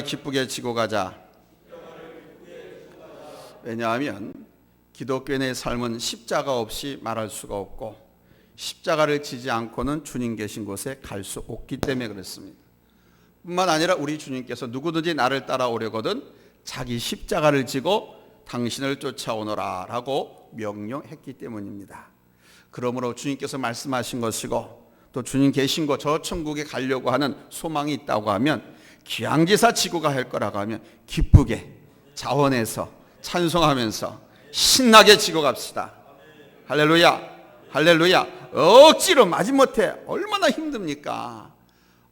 기쁘게 지고 가자. 왜냐하면 기독교인의 삶은 십자가 없이 말할 수가 없고 십자가를 지지 않고는 주님 계신 곳에 갈 수 없기 때문에 그렇습니다. 뿐만 아니라 우리 주님께서 누구든지 나를 따라오려거든 자기 십자가를 지고 당신을 쫓아오너라 라고 명령했기 때문입니다. 그러므로 주님께서 말씀하신 것이고 또 주님 계신 곳 저 천국에 가려고 하는 소망이 있다고 하면 기양지사 지구가 할 거라고 하면 기쁘게 자원해서 찬송하면서 신나게 지고 갑시다. 할렐루야, 할렐루야. 억지로 마지못해 얼마나 힘듭니까?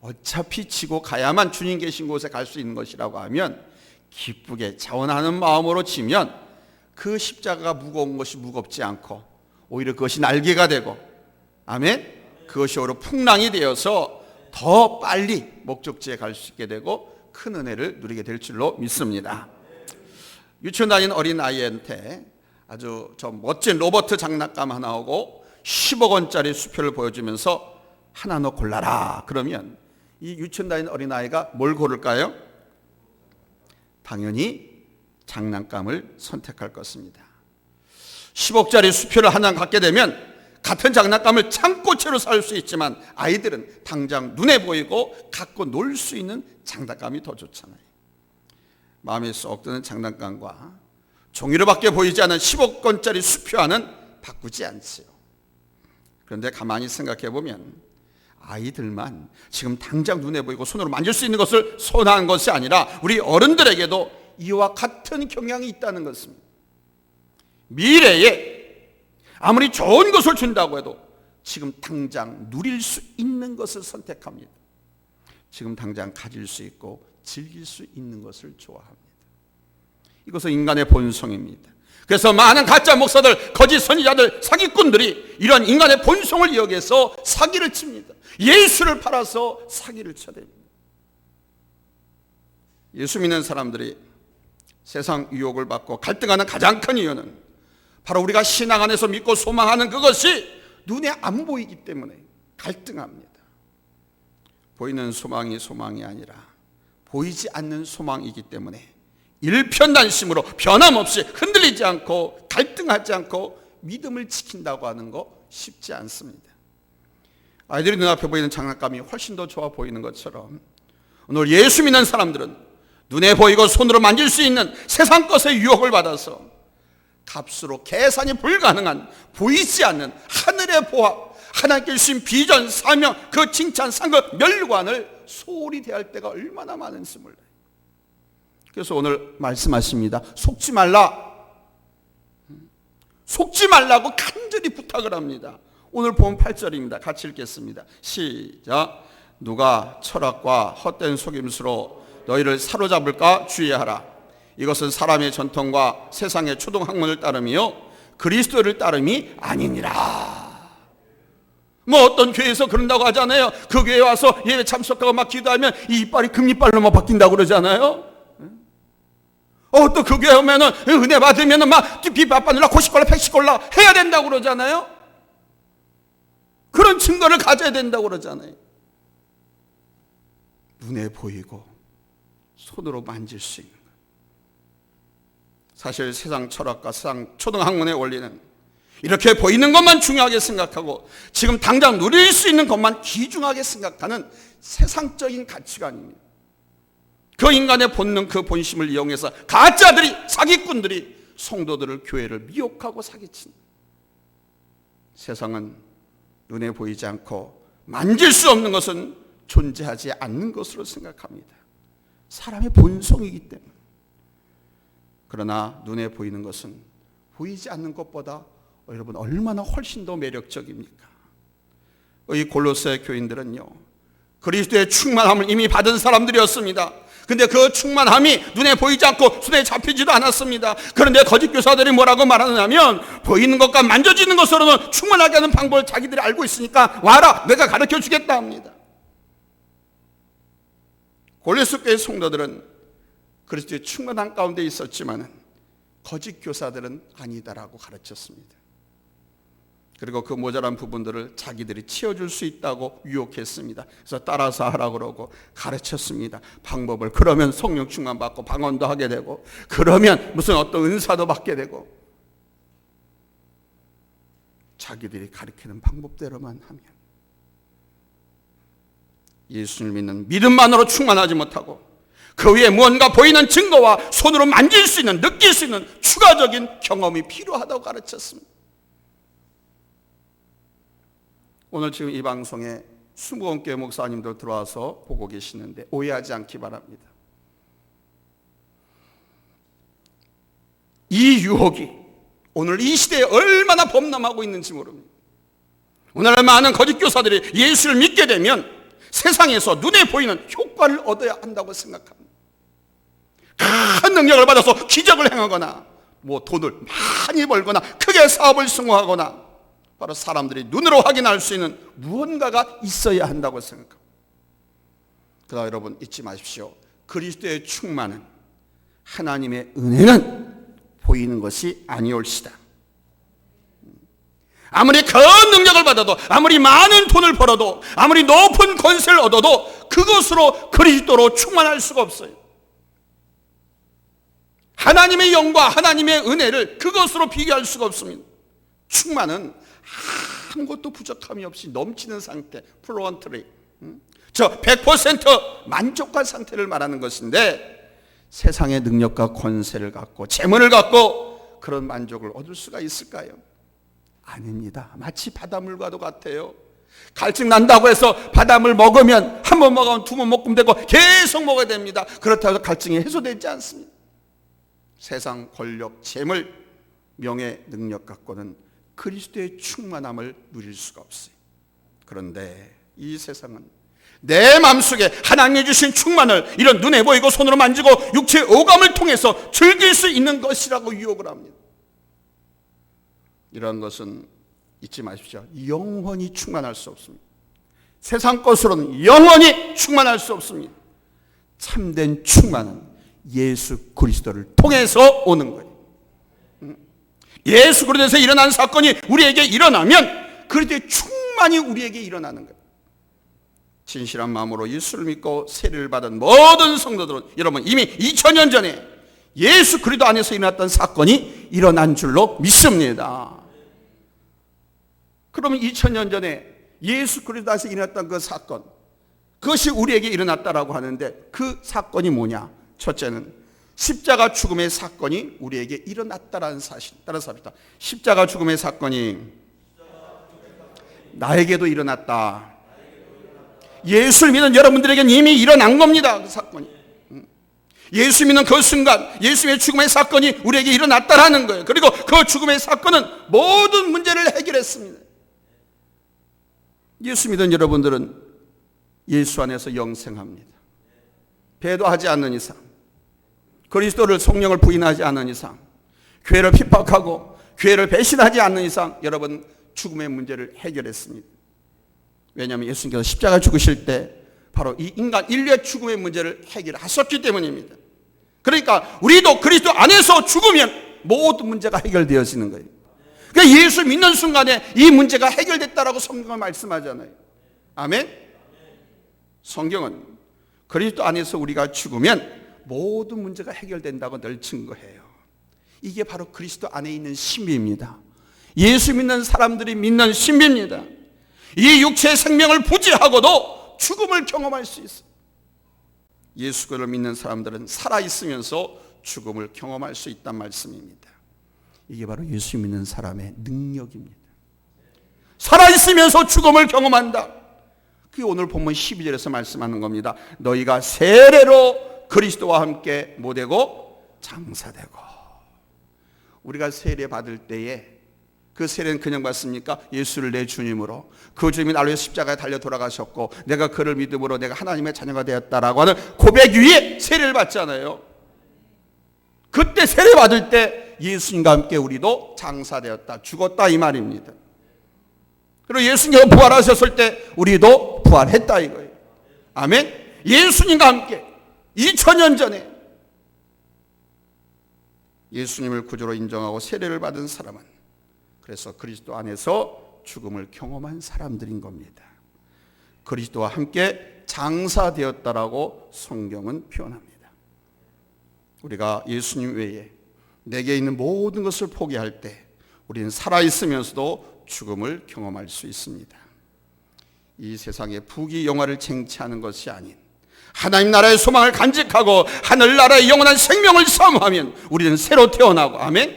어차피 지고 가야만 주님 계신 곳에 갈 수 있는 것이라고 하면 기쁘게 자원하는 마음으로 지면 그 십자가가 무거운 것이 무겁지 않고 오히려 그것이 날개가 되고, 아멘, 그것이 오히려 풍랑이 되어서 더 빨리 목적지에 갈 수 있게 되고 큰 은혜를 누리게 될 줄로 믿습니다. 유치원 다니는 어린아이한테 아주 저 멋진 로버트 장난감 하나 하고 10억 원짜리 수표를 보여주면서 하나 너 골라라 그러면 이 유치원 다니는 어린아이가 뭘 고를까요? 당연히 장난감을 선택할 것입니다. 10억짜리 수표를 한 장 갖게 되면 같은 장난감을 창고채로 살 수 있지만 아이들은 당장 눈에 보이고 갖고 놀 수 있는 장난감이 더 좋잖아요. 마음에 쏙 드는 장난감과 종이로밖에 보이지 않은 10억 원짜리 수표와는 바꾸지 않지요. 그런데 가만히 생각해 보면 아이들만 지금 당장 눈에 보이고 손으로 만질 수 있는 것을 선호한 것이 아니라 우리 어른들에게도 이와 같은 경향이 있다는 것입니다. 미래에 아무리 좋은 것을 준다고 해도 지금 당장 누릴 수 있는 것을 선택합니다. 지금 당장 가질 수 있고 즐길 수 있는 것을 좋아합니다. 이것은 인간의 본성입니다. 그래서 많은 가짜 목사들, 거짓 선지자들, 사기꾼들이 이런 인간의 본성을 이용해서 사기를 칩니다. 예수를 팔아서 사기를 쳐댑니다. 예수 믿는 사람들이 세상 유혹을 받고 갈등하는 가장 큰 이유는 바로 우리가 신앙 안에서 믿고 소망하는 그것이 눈에 안 보이기 때문에 갈등합니다. 보이는 소망이 소망이 아니라 보이지 않는 소망이기 때문에 일편단심으로 변함없이 흔들리지 않고 갈등하지 않고 믿음을 지킨다고 하는 거 쉽지 않습니다. 아이들이 눈앞에 보이는 장난감이 훨씬 더 좋아 보이는 것처럼 오늘 예수 믿는 사람들은 눈에 보이고 손으로 만질 수 있는 세상 것의 유혹을 받아서 값으로 계산이 불가능한 보이지 않는 하늘의 보화, 하나님께 주신 비전, 사명, 그 칭찬, 상급, 멸관을 소홀히 대할 때가 얼마나 많은지 몰라요. 그래서 오늘 말씀하십니다. 속지 말라. 속지 말라고 간절히 부탁을 합니다. 오늘 본 8절입니다. 같이 읽겠습니다. 시작. 누가 철학과 헛된 속임수로 너희를 사로잡을까 주의하라. 이것은 사람의 전통과 세상의 초등학문을 따름이요 그리스도를 따름이 아니니라. 뭐 어떤 교회에서 그런다고 하잖아요. 그 교회에 와서 예배 참석하고 막 기도하면 이 이빨이 금이빨로만 바뀐다고 그러잖아요. 또 그 교회 오면은 은혜 받으면은 막 비바빠느라 고시골라 백시골라 해야 된다고 그러잖아요. 그런 증거를 가져야 된다고 그러잖아요. 눈에 보이고 손으로 만질 수 있는 것. 사실 세상 철학과 세상 초등학문의 원리는 이렇게 보이는 것만 중요하게 생각하고 지금 당장 누릴 수 있는 것만 귀중하게 생각하는 세상적인 가치관입니다. 그 인간의 본능, 그 본심을 이용해서 가짜들이, 사기꾼들이 성도들을, 교회를 미혹하고 사기친다. 세상은 눈에 보이지 않고 만질 수 없는 것은 존재하지 않는 것으로 생각합니다. 사람의 본성이기 때문에. 그러나 눈에 보이는 것은 보이지 않는 것보다 여러분 얼마나 훨씬 더 매력적입니까? 이 골로새 교인들은요 그리스도의 충만함을 이미 받은 사람들이었습니다. 근데 그 충만함이 눈에 보이지 않고 손에 잡히지도 않았습니다. 그런데 거짓 교사들이 뭐라고 말하느냐면 보이는 것과 만져지는 것으로는 충만하게 하는 방법을 자기들이 알고 있으니까 와라 내가 가르쳐 주겠다 합니다. 골로새 교회 성도들은 그리스도의 충만한 가운데 있었지만 거짓 교사들은 아니다라고 가르쳤습니다. 그리고 그 모자란 부분들을 자기들이 채워줄 수 있다고 유혹했습니다. 그래서 따라서 하라고 그러고 가르쳤습니다. 방법을. 그러면 성령 충만 받고 방언도 하게 되고, 그러면 무슨 어떤 은사도 받게 되고, 자기들이 가르치는 방법대로만 하면 예수를 믿는 믿음만으로 충만하지 못하고 그 위에 무언가 보이는 증거와 손으로 만질 수 있는, 느낄 수 있는 추가적인 경험이 필요하다고 가르쳤습니다. 오늘 지금 이 방송에 20개의 목사님들 들어와서 보고 계시는데 오해하지 않기 바랍니다. 이 유혹이 오늘 이 시대에 얼마나 범람하고 있는지 모릅니다. 오늘날 많은 거짓 교사들이 예수를 믿게 되면 세상에서 눈에 보이는 효과를 얻어야 한다고 생각합니다. 큰 능력을 받아서 기적을 행하거나 돈을 많이 벌거나 크게 사업을 성공하거나 바로 사람들이 눈으로 확인할 수 있는 무언가가 있어야 한다고 생각합니다. 그러나 여러분 잊지 마십시오. 그리스도의 충만은, 하나님의 은혜는 보이는 것이 아니올시다. 아무리 큰 능력을 받아도, 아무리 많은 돈을 벌어도, 아무리 높은 권세를 얻어도 그것으로 그리스도로 충만할 수가 없어요. 하나님의 영과 하나님의 은혜를 그것으로 비교할 수가 없습니다. 충만은 아무것도 부족함이 없이 넘치는 상태, 플루언트리, 100% 만족한 상태를 말하는 것인데, 세상의 능력과 권세를 갖고 재물을 갖고 그런 만족을 얻을 수가 있을까요? 아닙니다. 마치 바닷물과도 같아요. 갈증 난다고 해서 바닷물 먹으면 한 번 먹으면 두 번 먹으면 되고 계속 먹어야 됩니다. 그렇다고 해서 갈증이 해소되지 않습니다. 세상 권력, 재물, 명예, 능력 갖고는 그리스도의 충만함을 누릴 수가 없어요. 그런데 이 세상은 내 마음속에 하나님이 주신 충만을 이런 눈에 보이고 손으로 만지고 육체의 오감을 통해서 즐길 수 있는 것이라고 유혹을 합니다. 이런 것은 잊지 마십시오. 영원히 충만할 수 없습니다. 세상 것으로는 영원히 충만할 수 없습니다. 참된 충만은 예수 그리스도를 통해서 오는 거예요. 예수 그리스도에서 일어난 사건이 우리에게 일어나면 그리스도의 충만이 우리에게 일어나는 거예요. 진실한 마음으로 예수를 믿고 세례를 받은 모든 성도들은 여러분 이미 2000년 전에 예수 그리스도 안에서 일어났던 사건이 일어난 줄로 믿습니다. 그러면 2000년 전에 예수 그리스도 안에서 일어났던 그 사건, 그것이 우리에게 일어났다라고 하는데 그 사건이 뭐냐? 첫째는 십자가 죽음의 사건이 우리에게 일어났다라는 사실. 따라서 합시다. 십자가 죽음의 사건이 나에게도 일어났다. 예수를 믿는 여러분들에게는 이미 일어난 겁니다. 그 사건이. 예수 믿는 그 순간 예수의 죽음의 사건이 우리에게 일어났다라는 거예요. 그리고 그 죽음의 사건은 모든 문제를 해결했습니다. 예수 믿는 여러분들은 예수 안에서 영생합니다. 배도하지 않는 이상, 그리스도를 성령을 부인하지 않는 이상, 교회를 핍박하고 교회를 배신하지 않는 이상 여러분 죽음의 문제를 해결했습니다. 왜냐하면 예수님께서 십자가 죽으실 때 바로 이 인간 인류의 죽음의 문제를 해결하셨기 때문입니다. 그러니까 우리도 그리스도 안에서 죽으면 모든 문제가 해결되어지는 거예요. 그러니까 예수 믿는 순간에 이 문제가 해결됐다라고 성경은 말씀하잖아요. 아멘? 성경은 그리스도 안에서 우리가 죽으면 모든 문제가 해결된다고 늘 증거해요. 이게 바로 그리스도 안에 있는 신비입니다. 예수 믿는 사람들이 믿는 신비입니다. 이 육체의 생명을 부지하고도 죽음을 경험할 수 있어요. 예수 그를 믿는 사람들은 살아있으면서 죽음을 경험할 수 있단 말씀입니다. 이게 바로 예수 믿는 사람의 능력입니다. 살아있으면서 죽음을 경험한다. 그게 오늘 본문 12절에서 말씀하는 겁니다. 너희가 세례로 그리스도와 함께 뭐되고 장사되고. 우리가 세례 받을 때에 그 세례는 그냥 받습니까? 예수를 내 주님으로, 그 주님이 나를 위해 십자가에 달려 돌아가셨고 내가 그를 믿음으로 내가 하나님의 자녀가 되었다라고 하는 고백 위에 세례를 받잖아요. 그때 세례 받을 때 예수님과 함께 우리도 장사되었다, 죽었다 이 말입니다. 그리고 예수님께서 부활하셨을 때 우리도 부활했다 이거예요. 아멘. 예수님과 함께 2000년 전에 예수님을 구주로 인정하고 세례를 받은 사람은 그래서 그리스도 안에서 죽음을 경험한 사람들인 겁니다. 그리스도와 함께 장사되었다라고 성경은 표현합니다. 우리가 예수님 외에 내게 있는 모든 것을 포기할 때 우리는 살아있으면서도 죽음을 경험할 수 있습니다. 이 세상의 부귀영화를 쟁취하는 것이 아닌 하나님 나라의 소망을 간직하고 하늘나라의 영원한 생명을 사모하면 우리는 새로 태어나고, 아멘?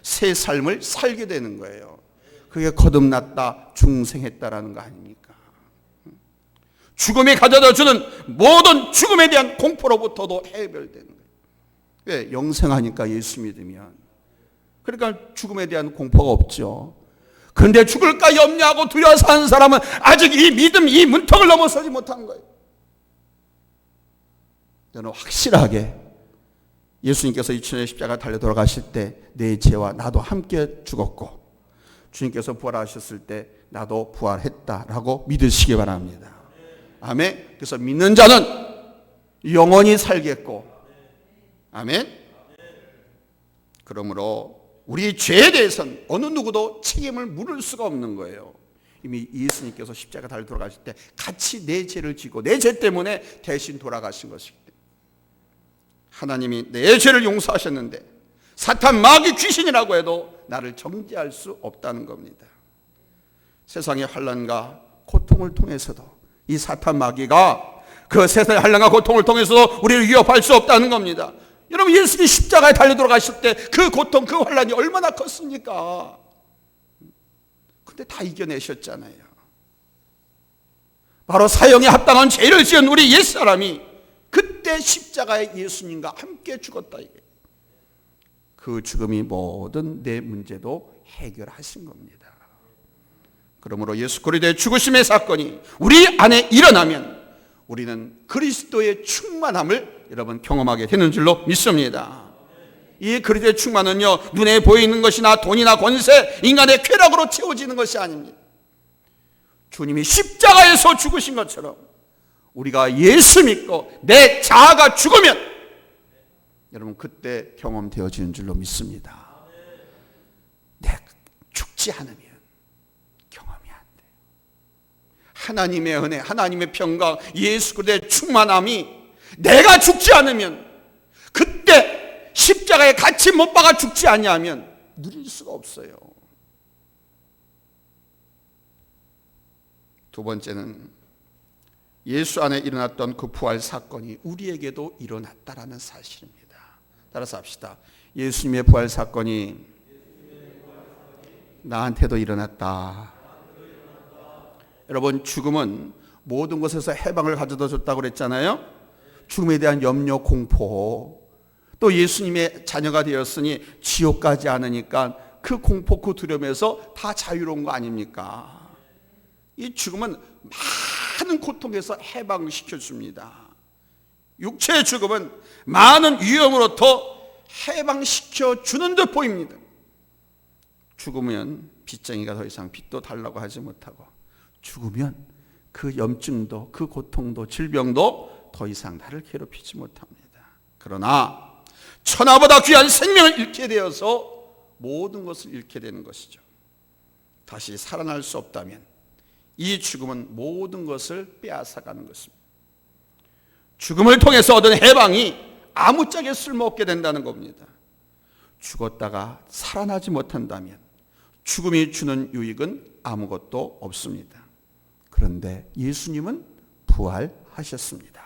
새 삶을 살게 되는 거예요. 그게 거듭났다, 중생했다라는 거 아닙니까? 죽음이 가져다 주는 모든 죽음에 대한 공포로부터도 해결되는 거예요. 왜? 영생하니까, 예수 믿으면. 그러니까 죽음에 대한 공포가 없죠. 그런데 죽을까 염려하고 두려워 사는 사람은 아직 이 믿음, 이 문턱을 넘어서지 못한 거예요. 저는 확실하게 예수님께서 2000년 십자가 달려 돌아가실 때 내 죄와 나도 함께 죽었고 주님께서 부활하셨을 때 나도 부활했다라고 믿으시기 바랍니다. 아멘. 그래서 믿는 자는 영원히 살겠고, 아멘. 그러므로 우리 죄에 대해서는 어느 누구도 책임을 물을 수가 없는 거예요. 이미 예수님께서 십자가 달려 돌아가실 때 같이 내 죄를 지고 내 죄 때문에 대신 돌아가신 것이기 때문에 하나님이 내 죄를 용서하셨는데 사탄 마귀 귀신이라고 해도 나를 정죄할 수 없다는 겁니다. 세상의 환난과 고통을 통해서도 이 사탄 마귀가 그 세상의 환난과 고통을 통해서도 우리를 위협할 수 없다는 겁니다. 여러분, 예수님이 십자가에 달려 돌아가실 때 그 고통, 그 환난이 얼마나 컸습니까? 근데 다 이겨내셨잖아요. 바로 사형에 합당한 죄를 지은 우리 옛사람이 그때 십자가에 예수님과 함께 죽었다. 그 죽음이 모든 내 문제도 해결하신 겁니다. 그러므로 예수 그리스도의 죽으심의 사건이 우리 안에 일어나면 우리는 그리스도의 충만함을 여러분 경험하게 되는 줄로 믿습니다. 이 그리스도의 충만은요, 눈에 보이는 것이나 돈이나 권세, 인간의 쾌락으로 채워지는 것이 아닙니다. 주님이 십자가에서 죽으신 것처럼 우리가 예수 믿고 내 자아가 죽으면 여러분 그때 경험되어지는 줄로 믿습니다. 내가 죽지 않으면 경험이 안 돼요. 하나님의 은혜, 하나님의 평강, 예수 그리스도의 충만함이 내가 죽지 않으면, 그때 십자가에 같이 못 박아 죽지 아니하면 누릴 수가 없어요. 두 번째는 예수 안에 일어났던 그 부활 사건이 우리에게도 일어났다라는 사실입니다. 따라서 합시다. 예수님의 부활 사건이 나한테도 일어났다. 여러분, 죽음은 모든 것에서 해방을 가져다 줬다고 그랬잖아요. 죽음에 대한 염려, 공포, 또 예수님의 자녀가 되었으니 지옥 가지 않으니까 그 공포, 그 두려움에서 다 자유로운 거 아닙니까? 이 죽음은 많은 고통에서 해방시켜 줍니다. 육체의 죽음은 많은 위험으로부터 해방시켜 주는 듯 보입니다. 죽으면 빚쟁이가 더 이상 빚도 달라고 하지 못하고, 죽으면 그 염증도, 그 고통도, 질병도 더 이상 나를 괴롭히지 못합니다. 그러나 천하보다 귀한 생명을 잃게 되어서 모든 것을 잃게 되는 것이죠. 다시 살아날 수 없다면 이 죽음은 모든 것을 빼앗아가는 것입니다. 죽음을 통해서 얻은 해방이 아무짝에 쓸모없게 된다는 겁니다. 죽었다가 살아나지 못한다면 죽음이 주는 유익은 아무것도 없습니다. 그런데 예수님은 부활하셨습니다.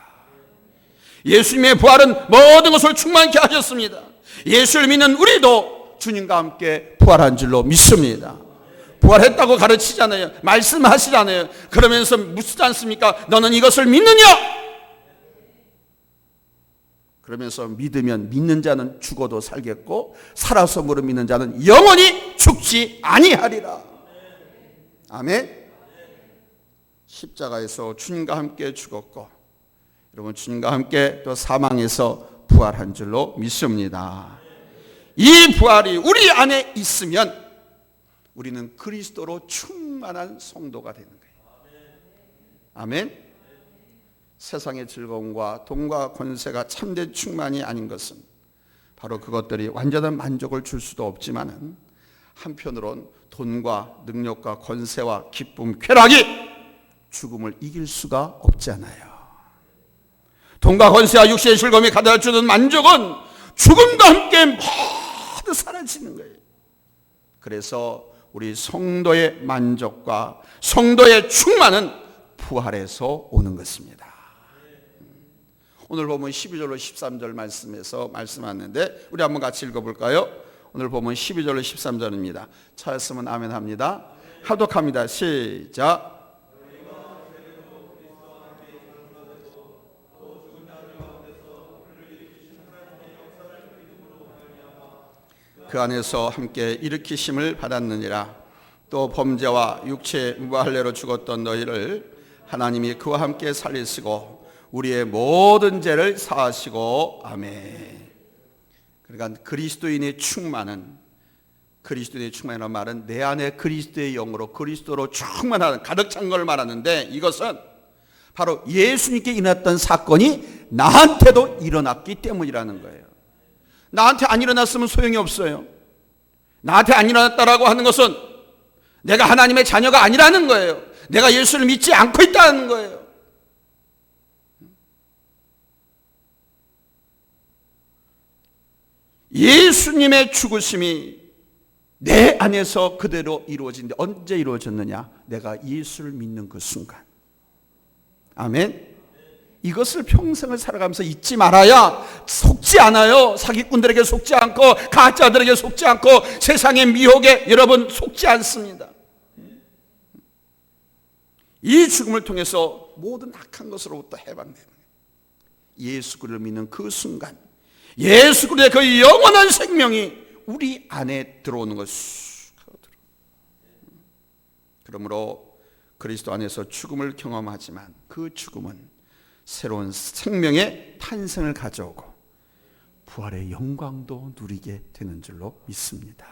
예수님의 부활은 모든 것을 충만케 하셨습니다. 예수를 믿는 우리도 주님과 함께 부활한 줄로 믿습니다. 부활했다고 가르치잖아요. 말씀하시잖아요. 그러면서 묻지 않습니까? 너는 이것을 믿느냐? 그러면서 믿으면 믿는 자는 죽어도 살겠고 살아서 무릇 믿는 자는 영원히 죽지 아니하리라. 아멘. 십자가에서 주님과 함께 죽었고 여러분 주님과 함께 또 사망에서 부활한 줄로 믿습니다. 이 부활이 우리 안에 있으면 우리는 그리스도로 충만한 성도가 되는 거예요. 아멘. 세상의 즐거움과 돈과 권세가 참된 충만이 아닌 것은 바로 그것들이 완전한 만족을 줄 수도 없지만은 한편으론 돈과 능력과 권세와 기쁨, 쾌락이 죽음을 이길 수가 없잖아요. 돈과 권세와 육신의 즐거움이 가져다 주는 만족은 죽음과 함께 모두 사라지는 거예요. 그래서 우리 성도의 만족과 성도의 충만은 부활에서 오는 것입니다. 오늘 보면 12절로 13절 말씀에서 말씀하는데 우리 한번 같이 읽어볼까요? 오늘 보면 12절로 13절입니다. 찾았으면 아멘 합니다. 합독합니다. 시작. 그 안에서 함께 일으키심을 받았느니라. 또 범죄와 육체 무할례로 죽었던 너희를 하나님이 그와 함께 살리시고 우리의 모든 죄를 사하시고 아멘. 그러니까 그리스도인의 충만이라는 말은 내 안에 그리스도의 영으로 그리스도로 충만한 가득 찬 걸 말하는데, 이것은 바로 예수님께 일어났던 사건이 나한테도 일어났기 때문이라는 거예요. 나한테 안 일어났으면 소용이 없어요. 나한테 안 일어났다라고 하는 것은 내가 하나님의 자녀가 아니라는 거예요. 내가 예수를 믿지 않고 있다는 거예요. 예수님의 죽으심이 내 안에서 그대로 이루어진데 언제 이루어졌느냐? 내가 예수를 믿는 그 순간. 아멘. 이것을 평생을 살아가면서 잊지 말아야 속지 않아요. 사기꾼들에게 속지 않고 가짜들에게 속지 않고 세상의 미혹에 여러분 속지 않습니다. 이 죽음을 통해서 모든 악한 것으로부터 해방되는 거예요. 예수 그리스도를 믿는 그 순간 예수 그리스도의 그 영원한 생명이 우리 안에 들어오는 것이. 그러므로 그리스도 안에서 죽음을 경험하지만 그 죽음은 새로운 생명의 탄생을 가져오고 부활의 영광도 누리게 되는 줄로 믿습니다.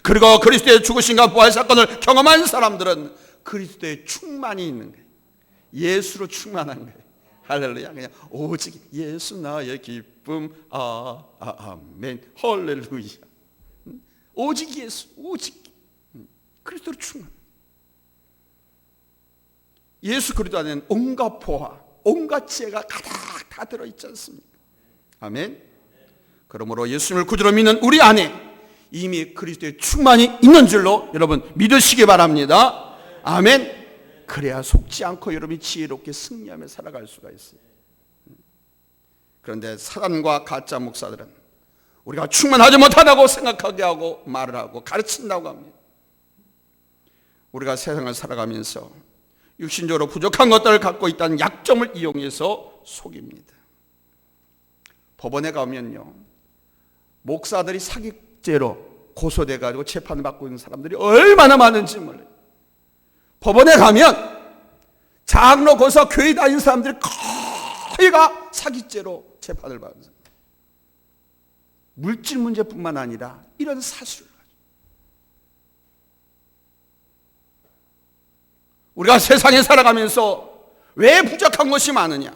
그리고 그리스도의 죽으심과 부활 사건을 경험한 사람들은 그리스도의 충만이 있는 거예요. 예수로 충만한 거예요. 할렐루야. 그냥 오직 예수 나의 기쁨. 아멘. 할렐루야. 오직 예수, 오직 그리스도로 충만. 예수 그리스도 안에는 온갖 포화, 온갖 지혜가 가득 다 들어있지 않습니까? 아멘. 그러므로 예수님을 구주로 믿는 우리 안에 이미 그리스도의 충만이 있는 줄로 여러분 믿으시기 바랍니다. 아멘. 그래야 속지 않고 여러분이 지혜롭게 승리하며 살아갈 수가 있어요. 그런데 사단과 가짜 목사들은 우리가 충만하지 못하다고 생각하게 하고 말을 하고 가르친다고 합니다. 우리가 세상을 살아가면서 육신적으로 부족한 것들을 갖고 있다는 약점을 이용해서 속입니다. 법원에 가면요, 목사들이 사기죄로 고소돼가지고 재판을 받고 있는 사람들이 얼마나 많은지 몰라요. 법원에 가면 장로, 고사, 교회 다니는 사람들이 거의가 사기죄로 재판을 받는 사람. 물질 문제뿐만 아니라 이런 사수를 가지고 우리가 세상에 살아가면서 왜 부족한 것이 많으냐?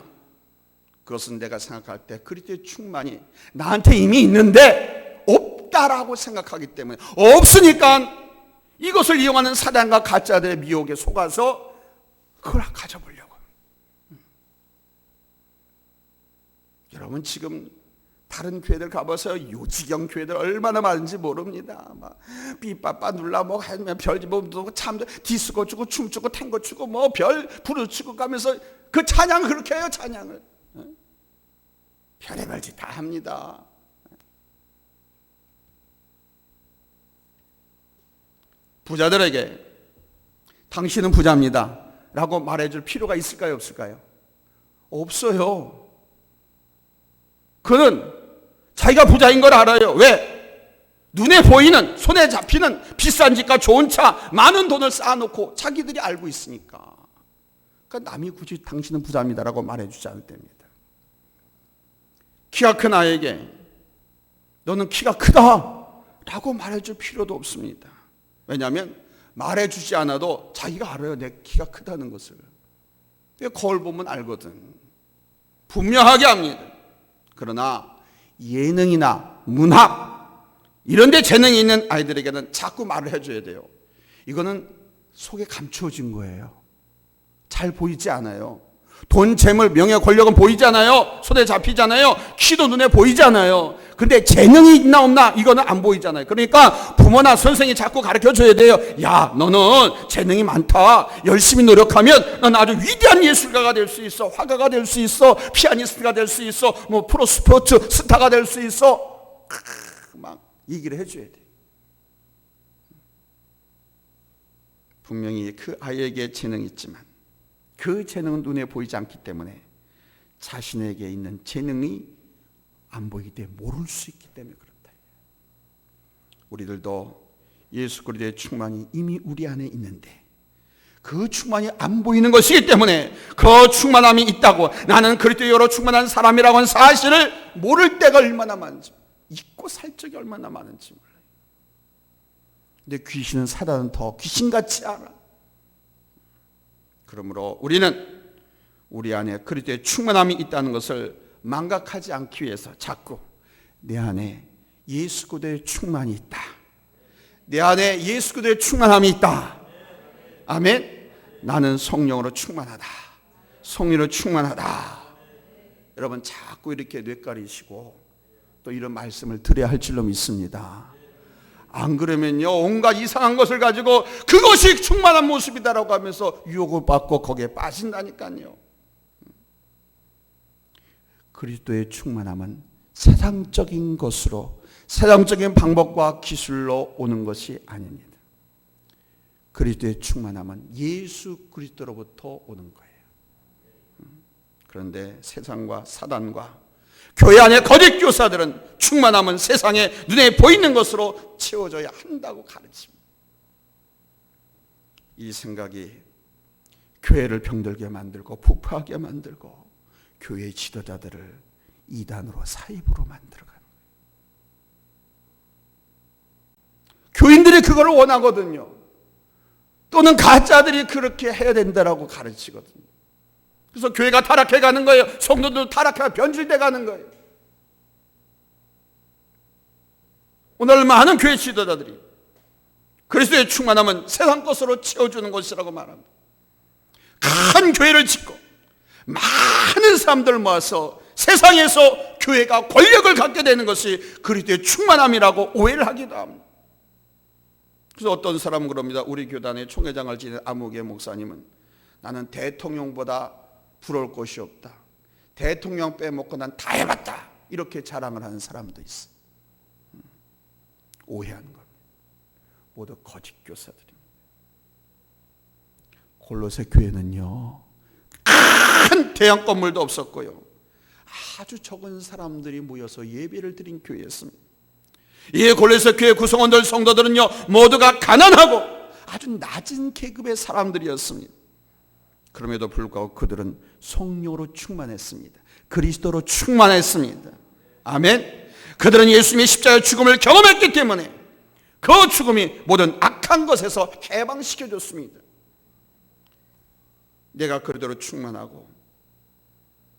그것은 내가 생각할 때 그리스도의 충만이 나한테 이미 있는데 없다라고 생각하기 때문에, 없으니까 이것을 이용하는 사단과 가짜들의 미혹에 속아서 그걸 가져보려고. 여러분 지금 다른 교회들 가봐서 요지경 교회들 얼마나 많은지 모릅니다. 막 삐빠빠 눌러 뭐 하면 별집어도 참 디스코 추고 춤추고 탱고 추고 뭐 별 부르치고 가면서 그 찬양을 그렇게 해요. 찬양을 별의별 짓 다 합니다. 부자들에게 당신은 부자입니다 라고 말해줄 필요가 있을까요? 없을까요? 없어요. 그는 자기가 부자인 걸 알아요. 왜? 눈에 보이는, 손에 잡히는 비싼 집과 좋은 차, 많은 돈을 쌓아놓고 자기들이 알고 있으니까. 그러니까 남이 굳이 당신은 부자입니다 라고 말해주지 않을 때입니다. 키가 큰 아이에게 너는 키가 크다 라고 말해줄 필요도 없습니다. 왜냐하면 말해주지 않아도 자기가 알아요. 내 키가 크다는 것을. 거울 보면 알거든. 분명하게 합니다. 그러나 예능이나 문학 이런데 재능이 있는 아이들에게는 자꾸 말을 해줘야 돼요. 이거는 속에 감추어진 거예요. 잘 보이지 않아요. 돈, 재물, 명예, 권력은 보이지 않아요. 손에 잡히잖아요. 키도 눈에 보이지 않아요. 근데 재능이 있나 없나 이거는 안 보이잖아요. 그러니까 부모나 선생이 자꾸 가르쳐줘야 돼요. 야, 너는 재능이 많다. 열심히 노력하면 넌 아주 위대한 예술가가 될 수 있어. 화가가 될 수 있어. 피아니스트가 될 수 있어. 뭐 프로 스포츠 스타가 될 수 있어. 막 얘기를 해줘야 돼. 분명히 그 아이에게 재능이 있지만 그 재능은 눈에 보이지 않기 때문에 자신에게 있는 재능이 안 보이기 때문에 모를 수 있기 때문에 그렇다. 우리들도 예수 그리스도의 충만이 이미 우리 안에 있는데 그 충만이 안 보이는 것이기 때문에 그 충만함이 있다고 나는 그리스도로 충만한 사람이라고 하는 사실을 모를 때가 얼마나 많은지, 잊고 살 적이 얼마나 많은지 몰라요. 근데 귀신은, 사단은 더 귀신같이 알아. 그러므로 우리는 우리 안에 그리스도의 충만함이 있다는 것을 망각하지 않기 위해서 자꾸 내 안에 예수 그리스도의 충만이 있다. 내 안에 예수 그리스도의 충만함이 있다. 아멘. 나는 성령으로 충만하다. 성령으로 충만하다. 여러분 자꾸 이렇게 뇌까리시고 또 이런 말씀을 드려야 할 줄로 믿습니다. 안 그러면요 온갖 이상한 것을 가지고 그것이 충만한 모습이다라고 하면서 유혹을 받고 거기에 빠진다니까요. 그리스도의 충만함은 세상적인 것으로, 세상적인 방법과 기술로 오는 것이 아닙니다. 그리스도의 충만함은 예수 그리스도로부터 오는 거예요. 그런데 세상과 사단과 교회 안의 거짓 교사들은 충만함은 세상에 눈에 보이는 것으로 채워져야 한다고 가르칩니다. 이 생각이 교회를 병들게 만들고 부패하게 만들고 교회 지도자들을 이단으로 사입으로 만들어가는 거예요. 교인들이 그걸 원하거든요. 또는 가짜들이 그렇게 해야 된다라고 가르치거든요. 그래서 교회가 타락해 가는 거예요. 성도들 타락해 변질돼 가는 거예요. 오늘 많은 교회 지도자들이 그리스도의 충만함은 세상 것으로 채워주는 것이라고 말합니다. 큰 교회를 짓고 많은 사람들 모아서 세상에서 교회가 권력을 갖게 되는 것이 그리스도의 충만함이라고 오해를 하기도 합니다. 그래서 어떤 사람은 그럽니다. 우리 교단의 총회장을 지낸 아무개 목사님은 나는 대통령보다 부러울 것이 없다. 대통령 빼먹고 난 다 해봤다. 이렇게 자랑을 하는 사람도 있어. 오해하는 겁니다. 모두 거짓 교사들입니다. 골로새 교회는요 큰 대형 건물도 없었고요 아주 적은 사람들이 모여서 예배를 드린 교회였습니다. 이 골로새 교회 구성원들 성도들은요 모두가 가난하고 아주 낮은 계급의 사람들이었습니다. 그럼에도 불구하고 그들은 성령으로 충만했습니다. 그리스도로 충만했습니다. 아멘. 그들은 예수님의 십자가의 죽음을 경험했기 때문에 그 죽음이 모든 악한 것에서 해방시켜줬습니다. 내가 그리스도로 충만하고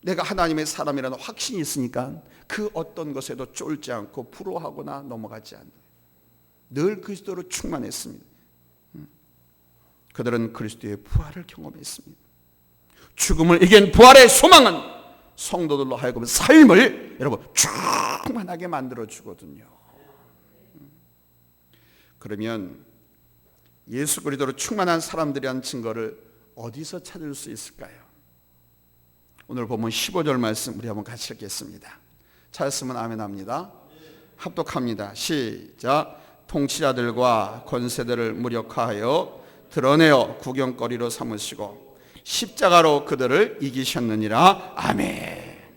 내가 하나님의 사람이라는 확신이 있으니까 그 어떤 것에도 쫄지 않고 부러워하거나 넘어가지 않아요. 늘 그리스도로 충만했습니다. 그들은 그리스도의 부활을 경험했습니다. 죽음을 이긴 부활의 소망은 성도들로 하여금 삶을 여러분 충만하게 만들어 주거든요. 그러면 예수 그리스도로 충만한 사람들이란 증거를 어디서 찾을 수 있을까요? 오늘 보면 15절 말씀 우리 한번 같이 읽겠습니다. 찾았으면 아멘 합니다. 합독합니다. 시작. 통치자들과 권세들을 무력화하여 드러내어 구경거리로 삼으시고 십자가로 그들을 이기셨느니라. 아멘.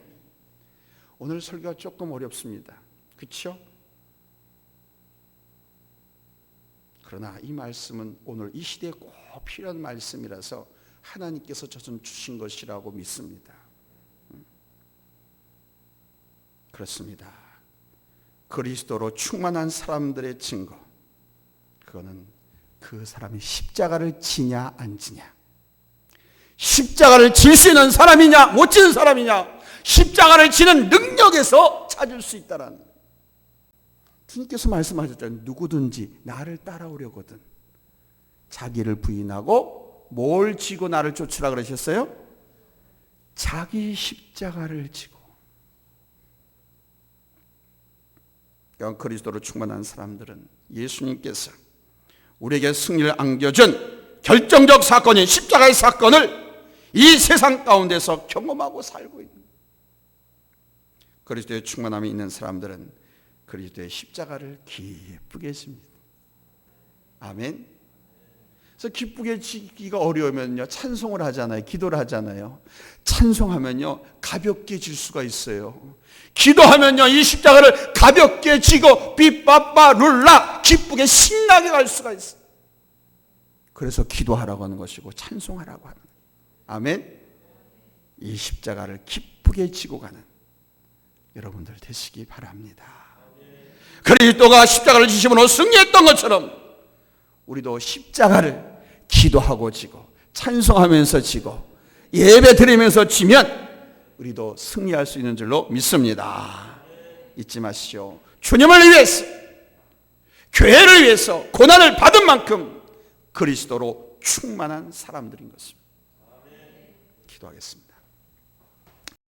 오늘 설교가 조금 어렵습니다. 그렇죠? 그러나 이 말씀은 오늘 이 시대에 꼭 필요한 말씀이라서 하나님께서 저는 주신 것이라고 믿습니다. 그렇습니다. 그리스도로 충만한 사람들의 증거, 그거는 그 사람이 십자가를 지냐 안 지냐, 십자가를 질 수 있는 사람이냐 못 지는 사람이냐, 십자가를 지는 능력에서 찾을 수 있다라는 거예요. 주님께서 말씀하셨잖아요. 누구든지 나를 따라오려거든 자기를 부인하고 뭘 지고 나를 쫓으라 그러셨어요? 자기 십자가를 지고. 그리스도로 충만한 사람들은 예수님께서 우리에게 승리를 안겨준 결정적 사건인 십자가의 사건을 이 세상 가운데서 경험하고 살고 있는 그리스도의 충만함이 있는 사람들은 그리스도의 십자가를 기쁘게 집니다. 아멘. 그래서 기쁘게 지기가 어려우면요 찬송을 하잖아요. 기도를 하잖아요. 찬송하면요 가볍게 질 수가 있어요. 기도하면요 이 십자가를 가볍게 지고 삐빠빠 룰라 기쁘게 신나게 갈 수가 있어요. 그래서 기도하라고 하는 것이고 찬송하라고 하는. 아멘. 이 십자가를 기쁘게 지고 가는 여러분들 되시기 바랍니다. 그리스도가 십자가를 지심으로 승리했던 것처럼 우리도 십자가를 기도하고 지고 찬송하면서 지고 예배 드리면서 지면 우리도 승리할 수 있는 줄로 믿습니다. 잊지 마시오. 주님을 위해서 교회를 위해서 고난을 받은 만큼 그리스도로 충만한 사람들인 것입니다. 기도하겠습니다.